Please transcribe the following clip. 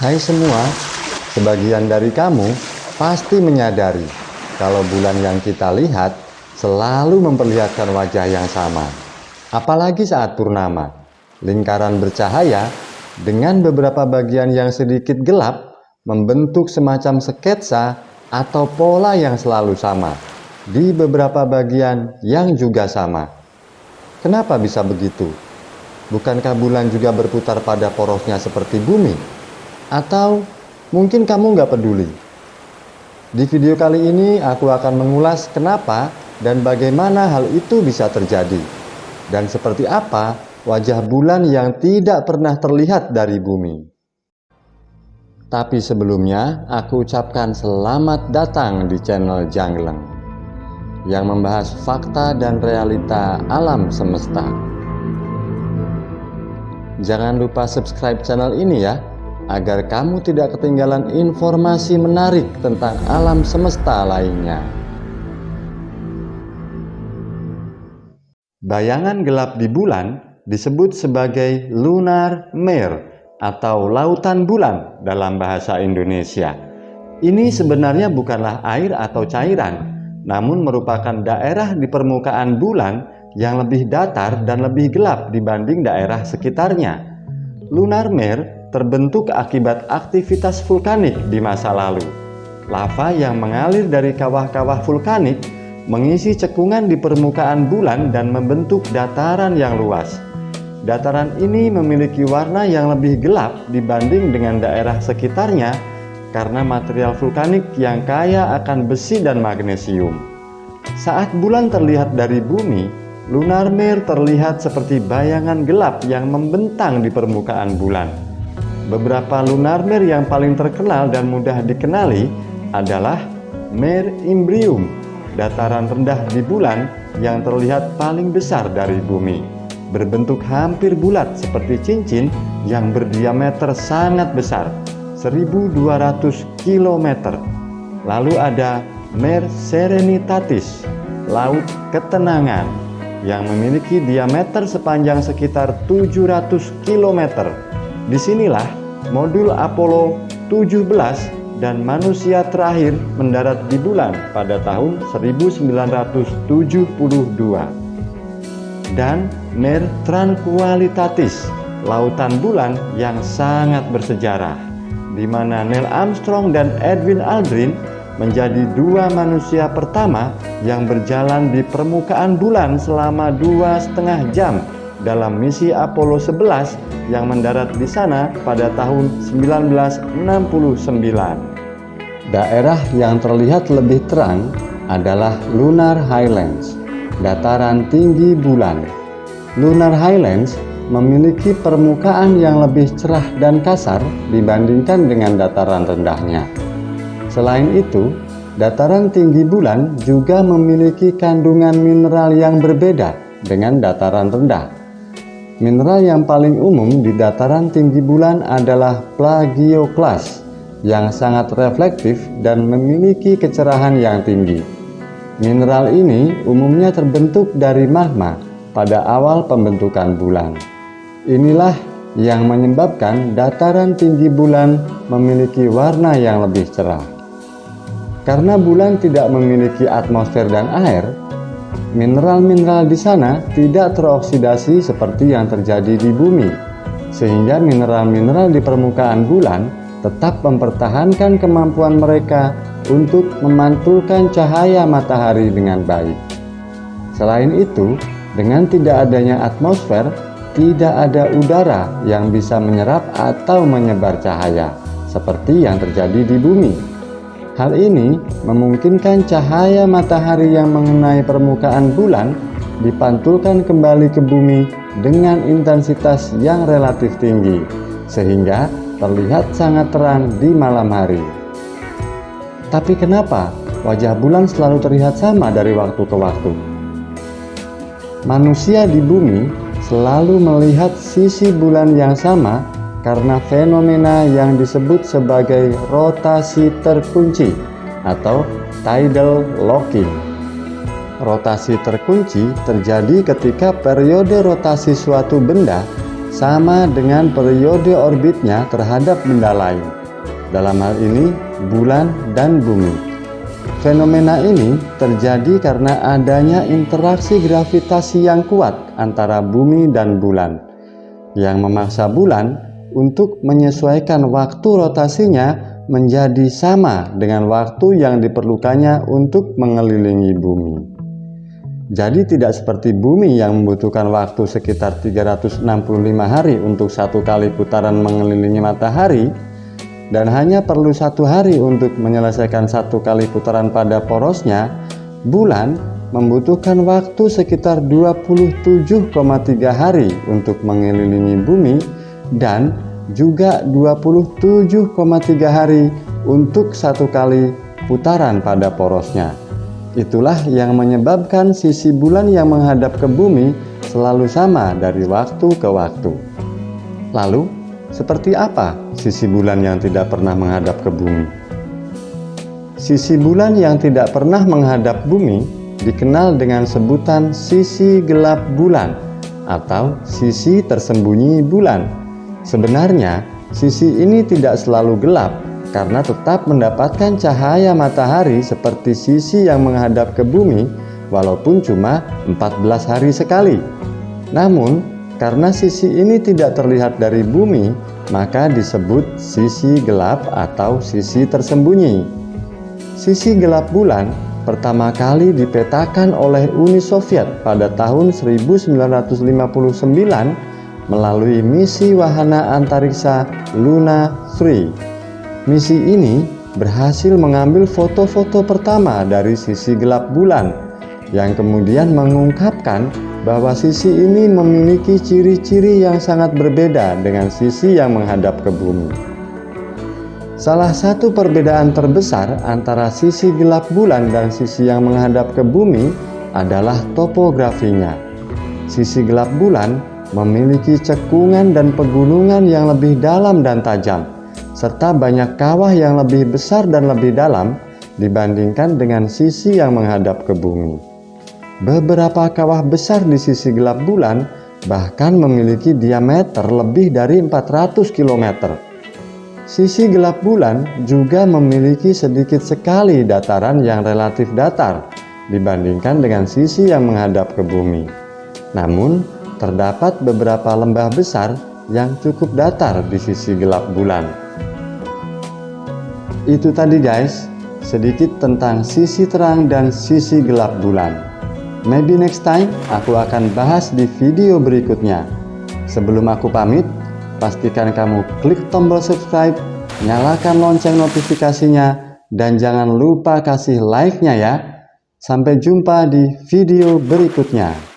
Hai semua, sebagian dari kamu pasti menyadari kalau bulan yang kita lihat selalu memperlihatkan wajah yang sama. Apalagi saat purnama, lingkaran bercahaya dengan beberapa bagian yang sedikit gelap membentuk semacam sketsa atau pola yang selalu sama di beberapa bagian yang juga sama. Kenapa bisa begitu? Bukankah bulan juga berputar pada porosnya seperti bumi? Atau mungkin kamu nggak peduli? Di video kali ini aku akan mengulas kenapa dan bagaimana hal itu bisa terjadi, dan seperti apa wajah bulan yang tidak pernah terlihat dari bumi. Tapi sebelumnya aku ucapkan selamat datang di channel Jangleng yang membahas fakta dan realita alam semesta. Jangan lupa subscribe channel ini ya, agar kamu tidak ketinggalan informasi menarik tentang alam semesta lainnya. Bayangan gelap di bulan disebut sebagai lunar mare atau lautan bulan dalam bahasa Indonesia. Ini sebenarnya bukanlah air atau cairan, namun merupakan daerah di permukaan bulan yang lebih datar dan lebih gelap dibanding daerah sekitarnya. Lunar mare terbentuk akibat aktivitas vulkanik di masa lalu. Lava yang mengalir dari kawah-kawah vulkanik mengisi cekungan di permukaan bulan dan membentuk dataran yang luas. Dataran ini memiliki warna yang lebih gelap dibanding dengan daerah sekitarnya karena material vulkanik yang kaya akan besi dan magnesium. Saat bulan terlihat dari bumi, lunar mare terlihat seperti bayangan gelap yang membentang di permukaan bulan. Beberapa lunar mare yang paling terkenal dan mudah dikenali adalah Mare Imbrium, dataran rendah di bulan yang terlihat paling besar dari bumi, berbentuk hampir bulat seperti cincin yang berdiameter sangat besar, 1200 km. Lalu ada Mare Serenitatis, laut ketenangan, yang memiliki diameter sepanjang sekitar 700 km. Disinilah modul Apollo 17 dan manusia terakhir mendarat di bulan pada tahun 1972. Dan Mare Tranquillitatis, lautan bulan yang sangat bersejarah, di mana Neil Armstrong dan Edwin Aldrin menjadi dua manusia pertama yang berjalan di permukaan bulan selama 2,5 jam dalam misi Apollo 11 yang mendarat di sana pada tahun 1969. Daerah yang terlihat lebih terang adalah Lunar Highlands, dataran tinggi bulan. Lunar Highlands memiliki permukaan yang lebih cerah dan kasar dibandingkan dengan dataran rendahnya. Selain itu, dataran tinggi bulan juga memiliki kandungan mineral yang berbeda dengan dataran rendah. Mineral yang paling umum di dataran tinggi bulan adalah plagioklas yang sangat reflektif dan memiliki kecerahan yang tinggi. Mineral ini umumnya terbentuk dari magma pada awal pembentukan bulan. Inilah yang menyebabkan dataran tinggi bulan memiliki warna yang lebih cerah. Karena bulan tidak memiliki atmosfer dan air, mineral-mineral di sana tidak teroksidasi seperti yang terjadi di bumi, sehingga mineral-mineral di permukaan bulan tetap mempertahankan kemampuan mereka untuk memantulkan cahaya matahari dengan baik. Selain itu, dengan tidak adanya atmosfer, tidak ada udara yang bisa menyerap atau menyebar cahaya, seperti yang terjadi di bumi. Hal ini memungkinkan cahaya matahari yang mengenai permukaan bulan dipantulkan kembali ke bumi dengan intensitas yang relatif tinggi, sehingga terlihat sangat terang di malam hari. Tapi kenapa wajah bulan selalu terlihat sama dari waktu ke waktu? Manusia di bumi selalu melihat sisi bulan yang sama karena fenomena yang disebut sebagai rotasi terkunci atau tidal locking. Rotasi terkunci terjadi ketika periode rotasi suatu benda sama dengan periode orbitnya terhadap benda lain, dalam hal ini bulan dan bumi. Fenomena ini terjadi karena adanya interaksi gravitasi yang kuat antara bumi dan bulan, yang memaksa bulan untuk menyesuaikan waktu rotasinya menjadi sama dengan waktu yang diperlukannya untuk mengelilingi bumi. Jadi tidak seperti bumi yang membutuhkan waktu sekitar 365 hari untuk satu kali putaran mengelilingi matahari, dan hanya perlu 1 hari untuk menyelesaikan 1 kali putaran pada porosnya. Bulan membutuhkan waktu sekitar 27,3 hari untuk mengelilingi bumi dan juga 27,3 hari untuk 1 kali putaran pada porosnya. Itulah yang menyebabkan sisi bulan yang menghadap ke bumi selalu sama dari waktu ke waktu. Lalu, seperti apa sisi bulan yang tidak pernah menghadap ke bumi? Sisi bulan yang tidak pernah menghadap bumi dikenal dengan sebutan sisi gelap bulan atau sisi tersembunyi bulan. Sebenarnya, sisi ini tidak selalu gelap karena tetap mendapatkan cahaya matahari seperti sisi yang menghadap ke bumi walaupun cuma 14 hari sekali. Namun, karena sisi ini tidak terlihat dari bumi, maka disebut sisi gelap atau sisi tersembunyi. Sisi gelap bulan pertama kali dipetakan oleh Uni Soviet pada tahun 1959 melalui misi wahana antariksa Luna 3. Misi ini berhasil mengambil foto-foto pertama dari sisi gelap bulan, yang kemudian mengungkapkan bahwa sisi ini memiliki ciri-ciri yang sangat berbeda dengan sisi yang menghadap ke bumi. Salah satu perbedaan terbesar antara sisi gelap bulan dan sisi yang menghadap ke bumi adalah topografinya. Sisi gelap bulan memiliki cekungan dan pegunungan yang lebih dalam dan tajam, serta banyak kawah yang lebih besar dan lebih dalam dibandingkan dengan sisi yang menghadap ke bumi. Beberapa kawah besar di sisi gelap bulan bahkan memiliki diameter lebih dari 400 km. Sisi gelap bulan juga memiliki sedikit sekali dataran yang relatif datar dibandingkan dengan sisi yang menghadap ke bumi. Namun, terdapat beberapa lembah besar yang cukup datar di sisi gelap bulan. Itu tadi guys, sedikit tentang sisi terang dan sisi gelap bulan. Maybe next time aku akan bahas di video berikutnya. Sebelum aku pamit, pastikan kamu klik tombol subscribe, nyalakan lonceng notifikasinya, dan jangan lupa kasih like-nya ya. Sampai jumpa di video berikutnya.